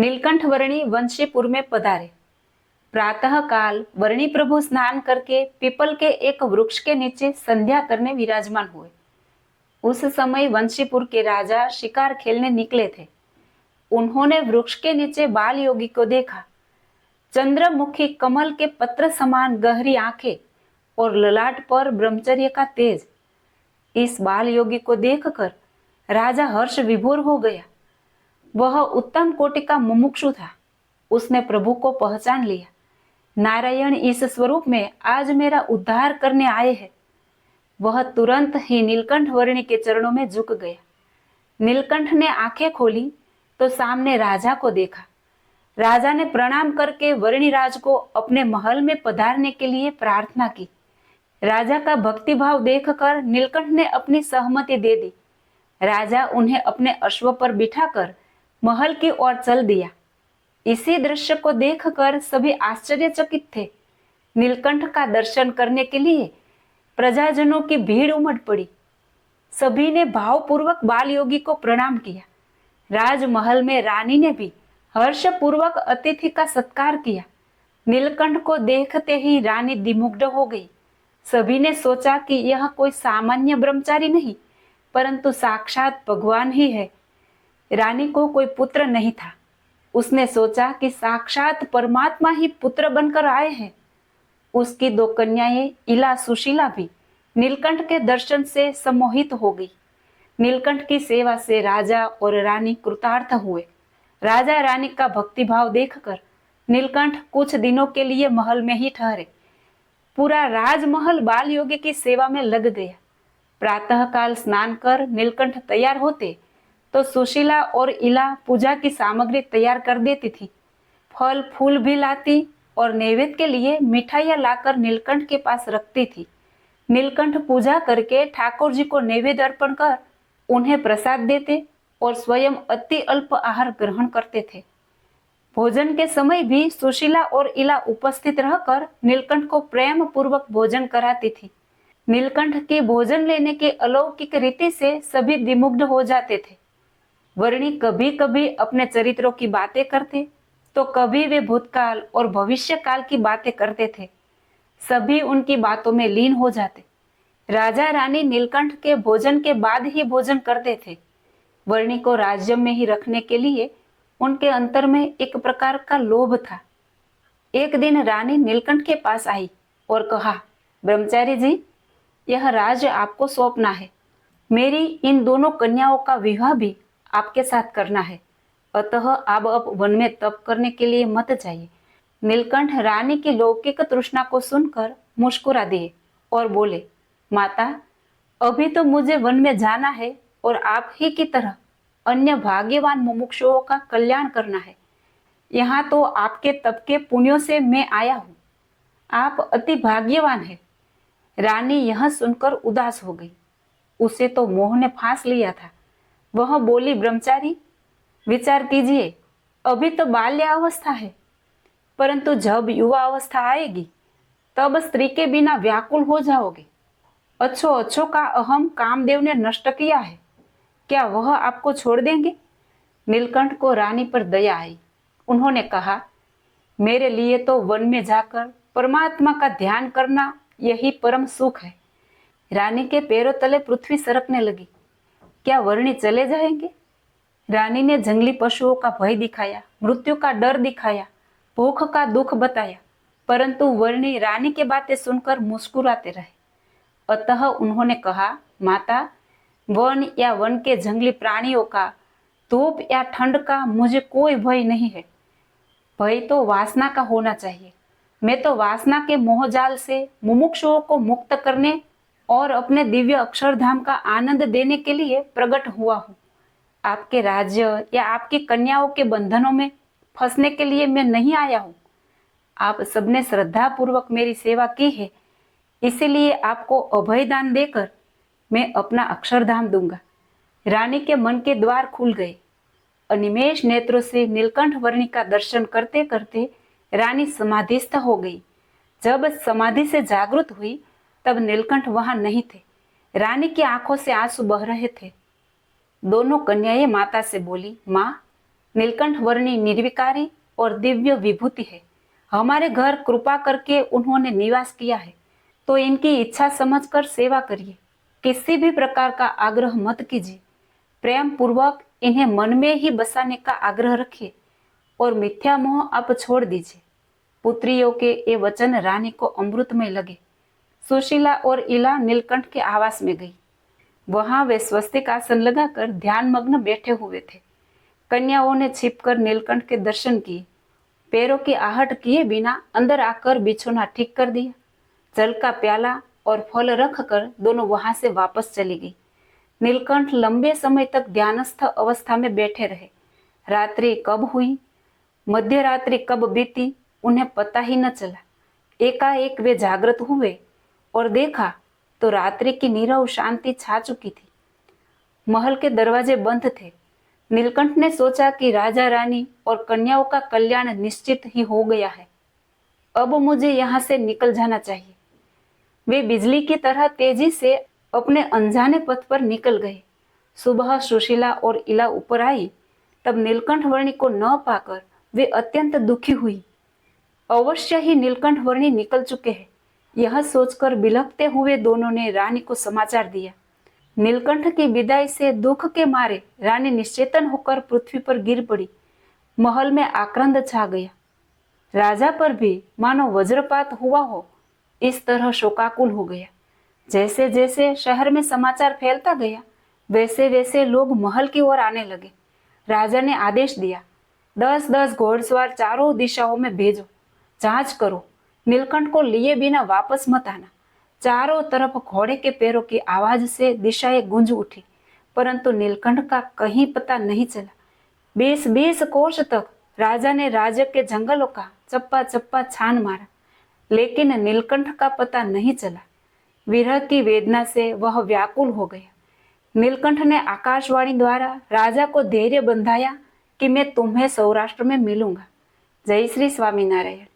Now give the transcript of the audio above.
नीलकंठ वर्णी वंशीपुर में पधारे। प्रातः काल वर्णी प्रभु स्नान करके पीपल के एक वृक्ष के नीचे संध्या करने विराजमान हुए। उस समय वंशीपुर के राजा शिकार खेलने निकले थे। उन्होंने वृक्ष के नीचे बाल योगी को देखा। चंद्रमुखी कमल के पत्र समान गहरी आंखें और ललाट पर ब्रह्मचर्य का तेज। इस बाल योगी को देखकर राजा हर्ष विभोर हो गया। वह उत्तम कोटि का मुमुक्षु था। उसने प्रभु को पहचान लिया। नारायण इस स्वरूप में आज मेरा उद्धार करने आए हैं। वह तुरंत ही नीलकंठ वर्णी के चरणों में झुक गया। नीलकंठ ने आंखें खोली तो सामने राजा को देखा। राजा ने प्रणाम करके वर्णिराज को अपने महल में पधारने के लिए प्रार्थना की। राजा का भक्तिभाव देखकर नीलकंठ ने अपनी सहमति दे दी। राजा उन्हें अपने अश्व पर बिठाकर महल की ओर चल दिया। इसी दृश्य को देखकर सभी आश्चर्यचकित थे। नीलकंठ का दर्शन करने के लिए प्रजाजनों की भीड़ उमड़ पड़ी। सभी ने भावपूर्वक बाल योगी को प्रणाम किया। राजमहल में रानी ने भी हर्षपूर्वक अतिथि का सत्कार किया। नीलकंठ को देखते ही रानी दिमुग्ध हो गई। सभी ने सोचा कि यह कोई सामान्य ब्रह्मचारी नहीं, परंतु साक्षात भगवान ही है। रानी को कोई पुत्र नहीं था। उसने सोचा कि साक्षात परमात्मा ही पुत्र बनकर आए हैं। उसकी दो कन्याएं इला सुशीला भी नीलकंठ के दर्शन से सम्मोहित हो गई। नीलकंठ की सेवा से राजा और रानी कृतार्थ हुए। राजा रानी का भक्तिभाव देखकर नीलकंठ कुछ दिनों के लिए महल में ही ठहरे। पूरा राजमहल बाल योगी की सेवा में लग गया। प्रातःकाल स्नान कर नीलकंठ तैयार होते तो सुशीला और इला पूजा की सामग्री तैयार कर देती थी। फल फूल भी लाती और नैवेद्य के लिए मिठाइयाँ लाकर नीलकंठ के पास रखती थी। नीलकंठ पूजा करके ठाकुर जी को नैवेद्य अर्पण कर उन्हें प्रसाद देते और स्वयं अति अल्प आहार ग्रहण करते थे। भोजन के समय भी सुशीला और इला उपस्थित रहकर नीलकंठ को प्रेम पूर्वक भोजन कराती थी। नीलकंठ की भोजन लेने की अलौकिक रीति से सभी विमुग्ध हो जाते थे। वर्णी कभी कभी अपने चरित्रों की बातें करते तो कभी वे भूतकाल और भविष्य काल की बातें करते थे। सभी उनकी बातों में लीन हो जाते। राजा रानी नीलकंठ के भोजन के बाद ही भोजन करते थे। वर्णी को राज्य में ही रखने के लिए उनके अंतर में एक प्रकार का लोभ था। एक दिन रानी नीलकंठ के पास आई और कहा, ब्रह्मचारी जी, यह राज्य आपको सौंपना है। मेरी इन दोनों कन्याओं का विवाह भी आपके साथ करना है, अतः आप अब वन में तप करने के लिए मत जाइए। नीलकंठ रानी की लौकिक तृष्णा को सुनकर मुस्कुरा दिए और बोले, माता, अभी तो मुझे वन में जाना है और आप ही की तरह अन्य भाग्यवान मुमुक्षुओं का कल्याण करना है। यहाँ तो आपके तप के पुण्यों से मैं आया हूँ। आप अति भाग्यवान हैं। रानी यह सुनकर उदास हो गई। उसे तो मोह ने फांस लिया था। वह बोली, ब्रह्मचारी, विचार कीजिए, अभी तो बाल्यावस्था है, परंतु जब युवा अवस्था आएगी तब स्त्री के बिना व्याकुल हो जाओगे। अच्छो अच्छो का अहम कामदेव ने नष्ट किया है, क्या वह आपको छोड़ देंगे? नीलकंठ को रानी पर दया आई। उन्होंने कहा, मेरे लिए तो वन में जाकर परमात्मा का ध्यान करना यही परम सुख है। रानी के पैरों तले पृथ्वी सरकने लगी। क्या वर्णी चले जाएंगे? रानी ने जंगली पशुओं का भय दिखाया, मृत्यु का डर दिखाया, भूख का दुख बताया, परंतु वर्णी रानी की बातें सुनकर मुस्कुराते रहे। अतः उन्होंने कहा, माता, वन या वन के जंगली प्राणियों का, धूप या ठंड का मुझे कोई भय नहीं है। भय तो वासना का होना चाहिए। मैं तो वासना के मोहजाल से मुमुक्षुओं को मुक्त करने और अपने दिव्य अक्षरधाम का आनंद देने के लिए प्रकट हुआ हूँ। आपके राज्य या आपकी कन्याओं के बंधनों में फंसने के लिए मैं नहीं आया हूँ। आप सबने श्रद्धा पूर्वक मेरी सेवा की है, इसीलिए आपको अभय दान देकर मैं अपना अक्षरधाम दूंगा। रानी के मन के द्वार खुल गए। अनिमेष नेत्रों से नीलकंठ वर्णी का दर्शन करते करते रानी समाधिस्थ हो गई। जब समाधि से जागृत हुई तब नीलकंठ वहां नहीं थे। रानी की आंखों से आंसू बह रहे थे। दोनों कन्याएं माता से बोली, माँ, नीलकंठ वर्णी निर्विकारी और दिव्य विभूति है। हमारे घर कृपा करके उन्होंने निवास किया है, तो इनकी इच्छा समझकर सेवा करिए। किसी भी प्रकार का आग्रह मत कीजिए। प्रेम पूर्वक इन्हें मन में ही बसाने का आग्रह रखिए और मिथ्या मोह आप छोड़ दीजिए। पुत्रियों के ये वचन रानी को अमृतमय लगे। सुशीला और इला नीलकंठ के आवास में गई। वहां वे स्वस्तिक आसन लगाकर ध्यान मग्न बैठे हुए थे। कन्याओं ने छिपकर नीलकंठ के दर्शन किए। पैरों की आहट किए बिना अंदर आकर बिछौना ठीक कर दिया। जल का प्याला और फल रखकर दोनों वहां से वापस चली गई। नीलकंठ लंबे समय तक ध्यानस्थ अवस्था में बैठे रहे। रात्रि कब हुई, मध्य रात्रि कब बीती, उन्हें पता ही न चला। एकाएक वे जागृत हुए और देखा तो रात्रि की नीरव शांति छा चुकी थी। महल के दरवाजे बंद थे। नीलकंठ ने सोचा कि राजा रानी और कन्याओं का कल्याण निश्चित ही हो गया है। अब मुझे यहाँ से निकल जाना चाहिए। वे बिजली की तरह तेजी से अपने अनजाने पथ पर निकल गए। सुबह सुशीला और इला ऊपर आई, तब नीलकंठ वर्णी को न पाकर वे अत्यंत दुखी हुई। अवश्य ही नीलकंठ वर्णी निकल चुके हैं, यह सोचकर बिलखते हुए दोनों ने रानी को समाचार दिया। नीलकंठ की विदाई से दुख के मारे रानी निश्चेतन होकर पृथ्वी पर गिर पड़ी। महल में आक्रंद छा गया। राजा पर भी मानो वज्रपात हुआ हो, इस तरह शोकाकुल हो गया। जैसे जैसे शहर में समाचार फैलता गया, वैसे वैसे लोग महल की ओर आने लगे। राजा ने आदेश दिया, 10-10 घोड़सवार चारों दिशाओं में भेजो। जांच करो, नीलकंठ को लिए बिना वापस मत आना। चारों तरफ घोड़े के पैरों की आवाज से दिशाएं गूंज उठी, परंतु नीलकंठ का कहीं पता नहीं चला। 20-20 कोस तक राजा ने राज्य के जंगलों का चप्पा चप्पा छान मारा, लेकिन नीलकंठ का पता नहीं चला। विरह की वेदना से वह व्याकुल हो गया। नीलकंठ ने आकाशवाणी द्वारा राजा को धैर्य बंधाया कि मैं तुम्हें सौराष्ट्र में मिलूंगा। जय श्री स्वामीनारायण।